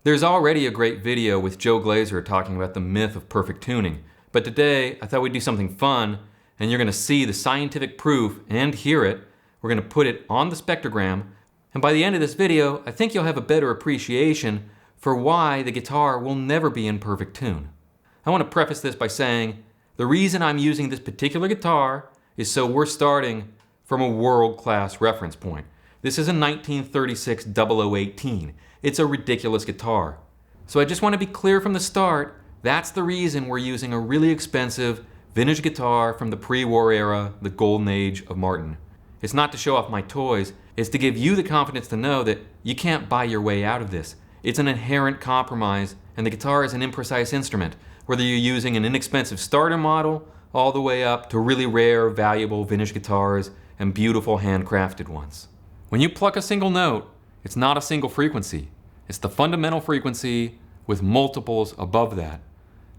There's already a great video with Joe Glaser talking about the myth of perfect tuning, but today I thought we'd do something fun, and you're going to see the scientific proof and hear it. We're going to put it on the spectrogram, and by the end of this video, I think you'll have a better appreciation for why the guitar will never be in perfect tune. I want to preface this by saying the reason I'm using this particular guitar is so we're starting from a world-class reference point. This is a 1936 0018. It's a ridiculous guitar. So I just want to be clear from the start, that's the reason we're using a really expensive vintage guitar from the pre-war era, the golden age of Martin. It's not to show off my toys, it's to give you the confidence to know that you can't buy your way out of this. It's an inherent compromise, and the guitar is an imprecise instrument, whether you're using an inexpensive starter model all the way up to really rare, valuable vintage guitars and beautiful handcrafted ones. When you pluck a single note, it's not a single frequency. It's the fundamental frequency with multiples above that.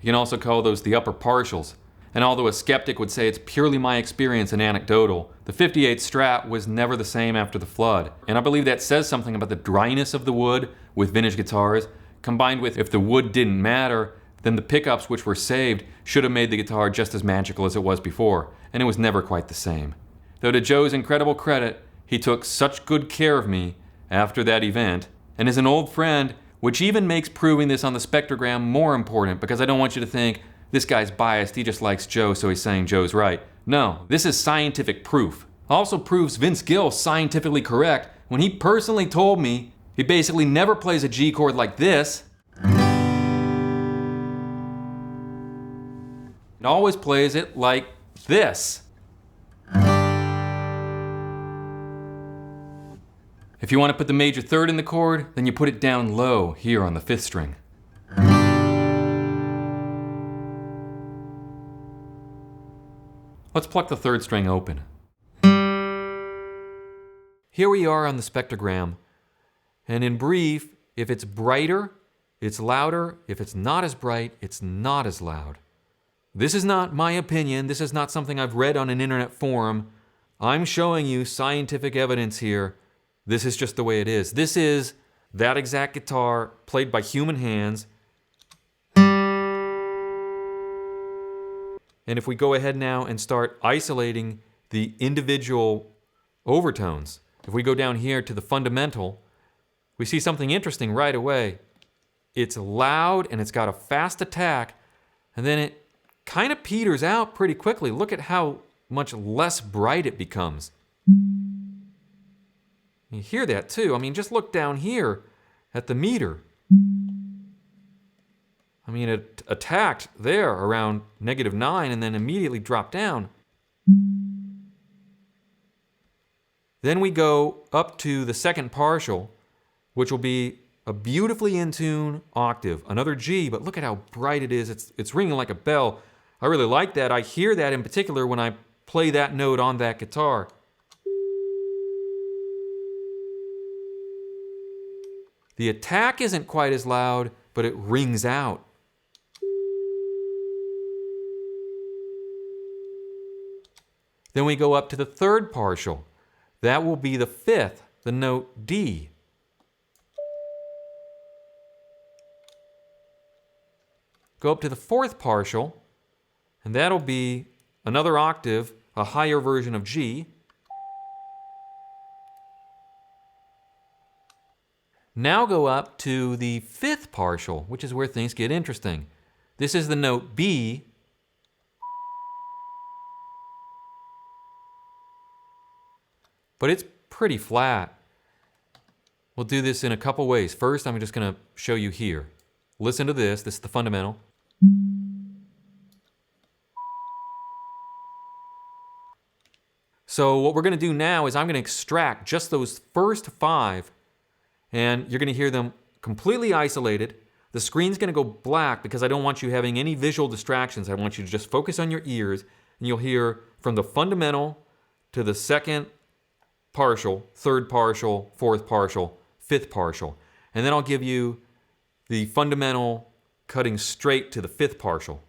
You can also call those the upper partials. And although a skeptic would say it's purely my experience and anecdotal, the 58 Strat was never the same after the flood. And I believe that says something about the dryness of the wood with vintage guitars, combined with if the wood didn't matter, then the pickups which were saved should have made the guitar just as magical as it was before, and it was never quite the same. Though to Joe's incredible credit, he took such good care of me after that event, and is an old friend, which even makes proving this on the spectrogram more important, because I don't want you to think, this guy's biased, he just likes Joe, so he's saying Joe's right. No, this is scientific proof. Also proves Vince Gill's scientifically correct when he personally told me he basically never plays a G chord like this. It always plays it like this. If you want to put the major third in the chord, then you put it down low here on the 5th string. Let's pluck the 3rd string open. Here we are on the spectrogram, and in brief, if it's brighter, it's louder. If it's not as bright, it's not as loud. This is not my opinion. This is not something I've read on an internet forum. I'm showing you scientific evidence here. This is just the way it is. This is that exact guitar played by human hands. And if we go ahead now and start isolating the individual overtones, if we go down here to the fundamental, we see something interesting right away. It's loud and it's got a fast attack, and then it kind of peters out pretty quickly. Look at how much less bright it becomes. You hear that too. I mean, just look down here at the meter. I mean, it attacked there around -9 and then immediately dropped down. Then we go up to the 2nd partial, which will be a beautifully in tune octave, another G, but look at how bright it is. It's ringing like a bell. I really like that. I hear that in particular when I play that note on that guitar. The attack isn't quite as loud, but it rings out. Then we go up to the 3rd partial. That will be the 5th, the note D. Go up to the 4th partial, and that'll be another octave, a higher version of G. Now go up to the 5th partial, which is where things get interesting. This is the note B. But it's pretty flat. We'll do this in a couple ways. First, I'm just going to show you here. Listen to this. This is the fundamental. So what we're going to do now is I'm going to extract just those first 5, and you're going to hear them completely isolated. The screen's going to go black because I don't want you having any visual distractions. I want you to just focus on your ears, and you'll hear from the fundamental to the 2nd partial, 3rd partial, 4th partial, 5th partial. And then I'll give you the fundamental cutting straight to the 5th partial.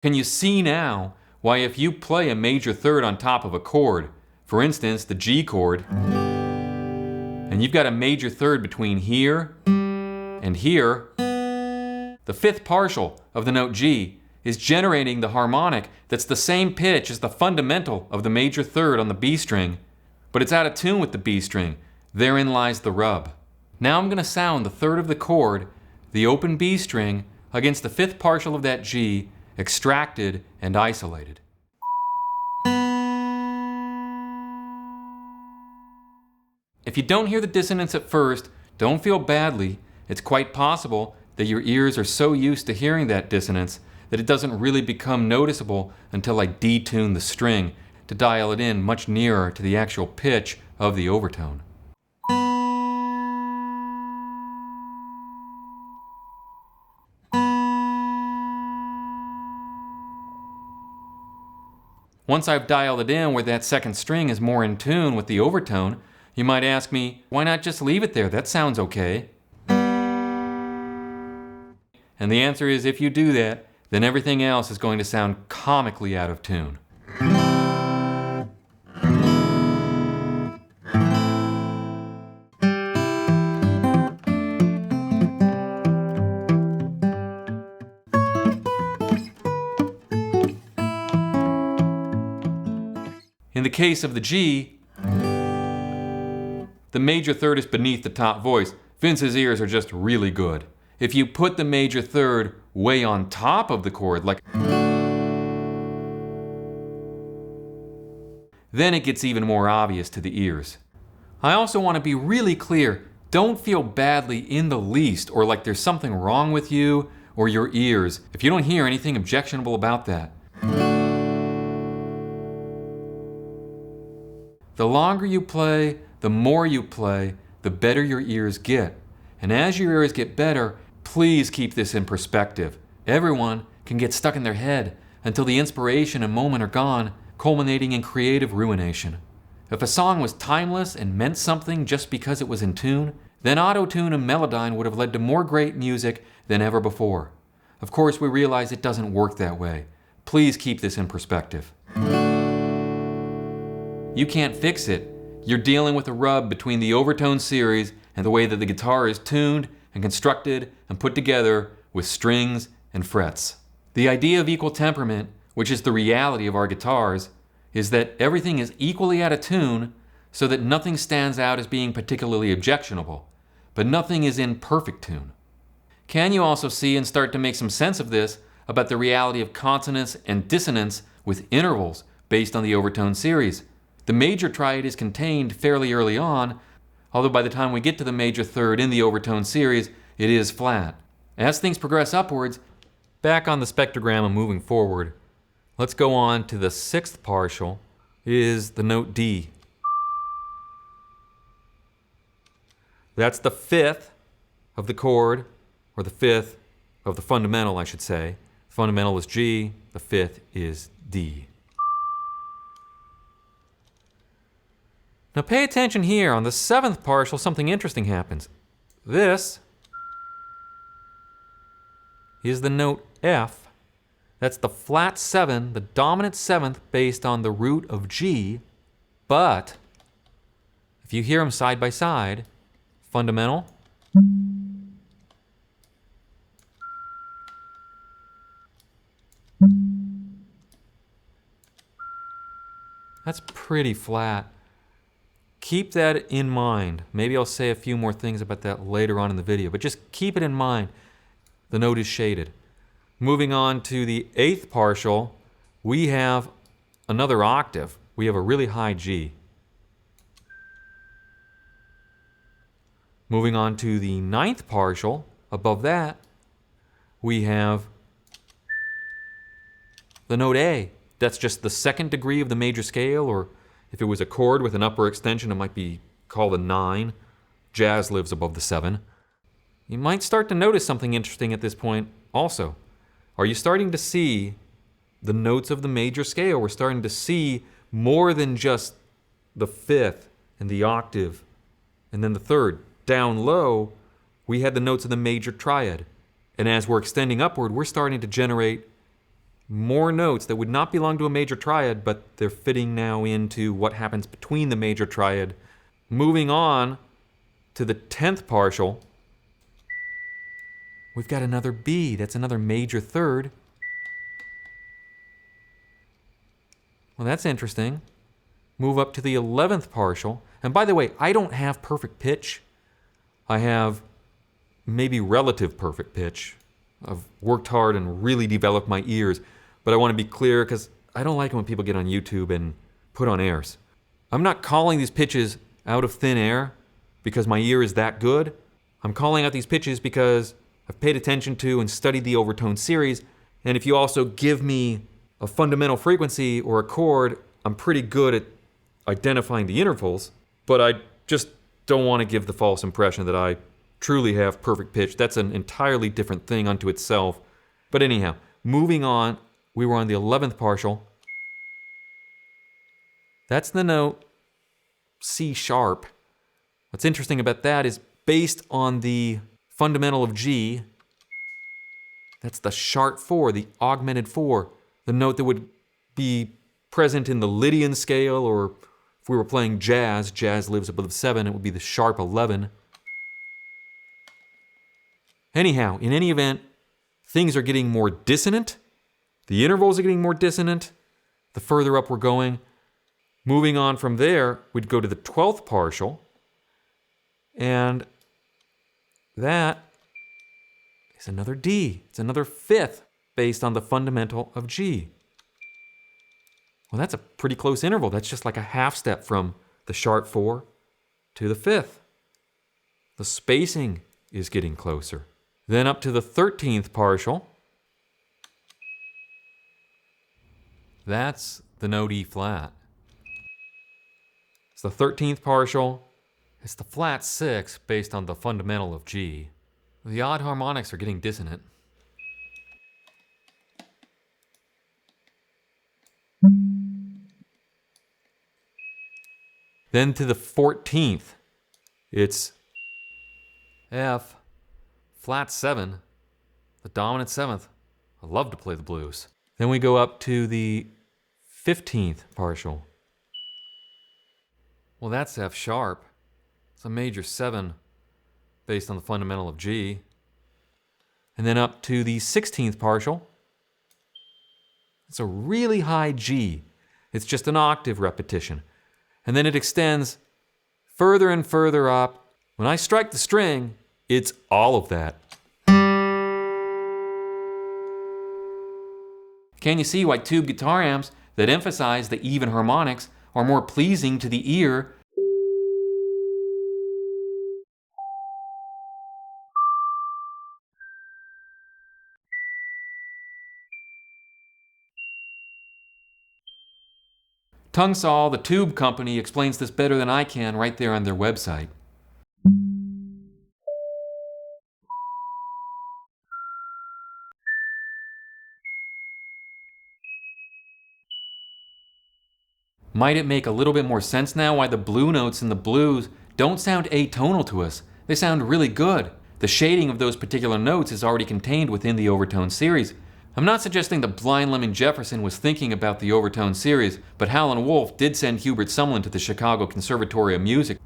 Can you see now why if you play a major third on top of a chord, for instance the G chord, and you've got a major third between here and here, the fifth partial of the note G is generating the harmonic that's the same pitch as the fundamental of the major third on the B string, but it's out of tune with the B string. Therein lies the rub. Now I'm going to sound the third of the chord, the open B string, against the fifth partial of that G, extracted and isolated. If you don't hear the dissonance at first, don't feel badly. It's quite possible that your ears are so used to hearing that dissonance that it doesn't really become noticeable until I detune the string to dial it in much nearer to the actual pitch of the overtone. Once I've dialed it in where that second string is more in tune with the overtone, you might ask me, why not just leave it there? That sounds okay. And the answer is, if you do that, then everything else is going to sound comically out of tune. In the case of the G, the major third is beneath the top voice. Vince's ears are just really good. If you put the major third way on top of the chord, like, then it gets even more obvious to the ears. I also want to be really clear, don't feel badly in the least or like there's something wrong with you or your ears if you don't hear anything objectionable about that. The longer you play, the more you play, the better your ears get. And as your ears get better, please keep this in perspective. Everyone can get stuck in their head until the inspiration and moment are gone, culminating in creative ruination. If a song was timeless and meant something just because it was in tune, then auto-tune and Melodyne would have led to more great music than ever before. Of course, we realize it doesn't work that way. Please keep this in perspective. You can't fix it. You're dealing with a rub between the overtone series and the way that the guitar is tuned and constructed and put together with strings and frets. The idea of equal temperament, which is the reality of our guitars, is that everything is equally out of tune so that nothing stands out as being particularly objectionable, but nothing is in perfect tune. Can you also see and start to make some sense of this about the reality of consonance and dissonance with intervals based on the overtone series? The major triad is contained fairly early on, although by the time we get to the major third in the overtone series, it is flat. As things progress upwards, back on the spectrogram and moving forward, let's go on to the sixth partial, is the note D. That's the fifth of the chord, or the fifth of the fundamental, I should say. The fundamental is G, the fifth is D. Now pay attention here. On the seventh partial, something interesting happens. This is the note F. That's the flat 7, the dominant seventh based on the root of G. But if you hear them side by side, fundamental, that's pretty flat. Keep that in mind. Maybe I'll say a few more things about that later on in the video, but just keep it in mind. The note is shaded. Moving on to the eighth partial, we have another octave. We have a really high G. Moving on to the ninth partial, above that, we have the note A. That's just the second degree of the major scale, or if it was a chord with an upper extension, it might be called a 9. Jazz lives above the 7. You might start to notice something interesting at this point also. Are you starting to see the notes of the major scale? We're starting to see more than just the fifth and the octave and then the third. Down low, we had the notes of the major triad. And as we're extending upward, we're starting to generate more notes that would not belong to a major triad, but they're fitting now into what happens between the major triad. Moving on to the 10th partial, we've got another B. That's another major third. Well, that's interesting. Move up to the 11th partial. And by the way, I don't have perfect pitch. I have maybe relative perfect pitch. I've worked hard and really developed my ears. But I want to be clear because I don't like it when people get on YouTube and put on airs. I'm not calling these pitches out of thin air because my ear is that good. I'm calling out these pitches because I've paid attention to and studied the overtone series. And if you also give me a fundamental frequency or a chord, I'm pretty good at identifying the intervals. But I just don't want to give the false impression that I truly have perfect pitch. That's an entirely different thing unto itself. But anyhow, moving on, we were on the 11th partial. That's the note C sharp. What's interesting about that is based on the fundamental of G, that's the sharp 4, the augmented 4, the note that would be present in the Lydian scale, or if we were playing jazz, jazz lives above 7, it would be the sharp 11. Anyhow, in any event, things are getting more dissonant. The intervals are getting more dissonant the further up we're going. Moving on from there, we'd go to the 12th partial. And that is another D. It's another 5th based on the fundamental of G. Well, that's a pretty close interval. That's just like a half step from the sharp 4 to the 5th. The spacing is getting closer. Then up to the 13th partial. That's the note E flat. It's the 13th partial. It's the flat 6 based on the fundamental of G. The odd harmonics are getting dissonant. Then to the 14th, it's F, flat 7, the dominant 7th. I love to play the blues. Then we go up to the 15th partial. Well, that's F sharp. It's a major 7 based on the fundamental of G. And then up to the 16th partial. It's a really high G. It's just an octave repetition. And then it extends further and further up. When I strike the string, it's all of that. Can you see why tube guitar amps that emphasize the even harmonics are more pleasing to the ear? Tungsol, the tube company, explains this better than I can right there on their website. Might it make a little bit more sense now why the blue notes in the blues don't sound atonal to us? They sound really good. The shading of those particular notes is already contained within the overtone series. I'm not suggesting that Blind Lemon Jefferson was thinking about the overtone series, but Howlin' Wolf did send Hubert Sumlin to the Chicago Conservatory of Music.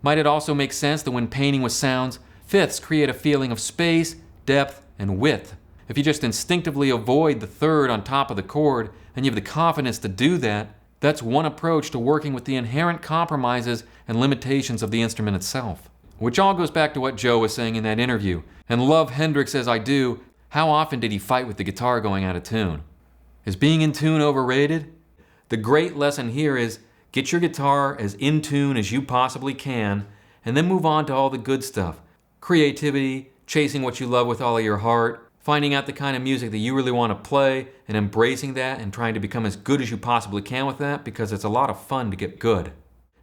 Might it also make sense that when painting with sounds, fifths create a feeling of space, depth, and width? If you just instinctively avoid the third on top of the chord, and you have the confidence to do that, that's one approach to working with the inherent compromises and limitations of the instrument itself. Which all goes back to what Joe was saying in that interview. And love Hendrix as I do, how often did he fight with the guitar going out of tune? Is being in tune overrated? The great lesson here is get your guitar as in tune as you possibly can, and then move on to all the good stuff. Creativity, chasing what you love with all of your heart, finding out the kind of music that you really want to play, and embracing that and trying to become as good as you possibly can with that, because it's a lot of fun to get good.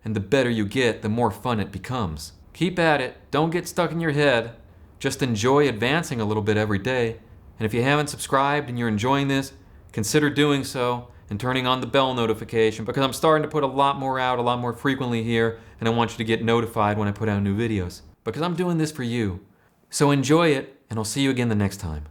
And the better you get, the more fun it becomes. Keep at it. Don't get stuck in your head. Just enjoy advancing a little bit every day. And if you haven't subscribed and you're enjoying this, consider doing so and turning on the bell notification, because I'm starting to put a lot more out, a lot more frequently here, and I want you to get notified when I put out new videos. Because I'm doing this for you. So enjoy it, and I'll see you again the next time.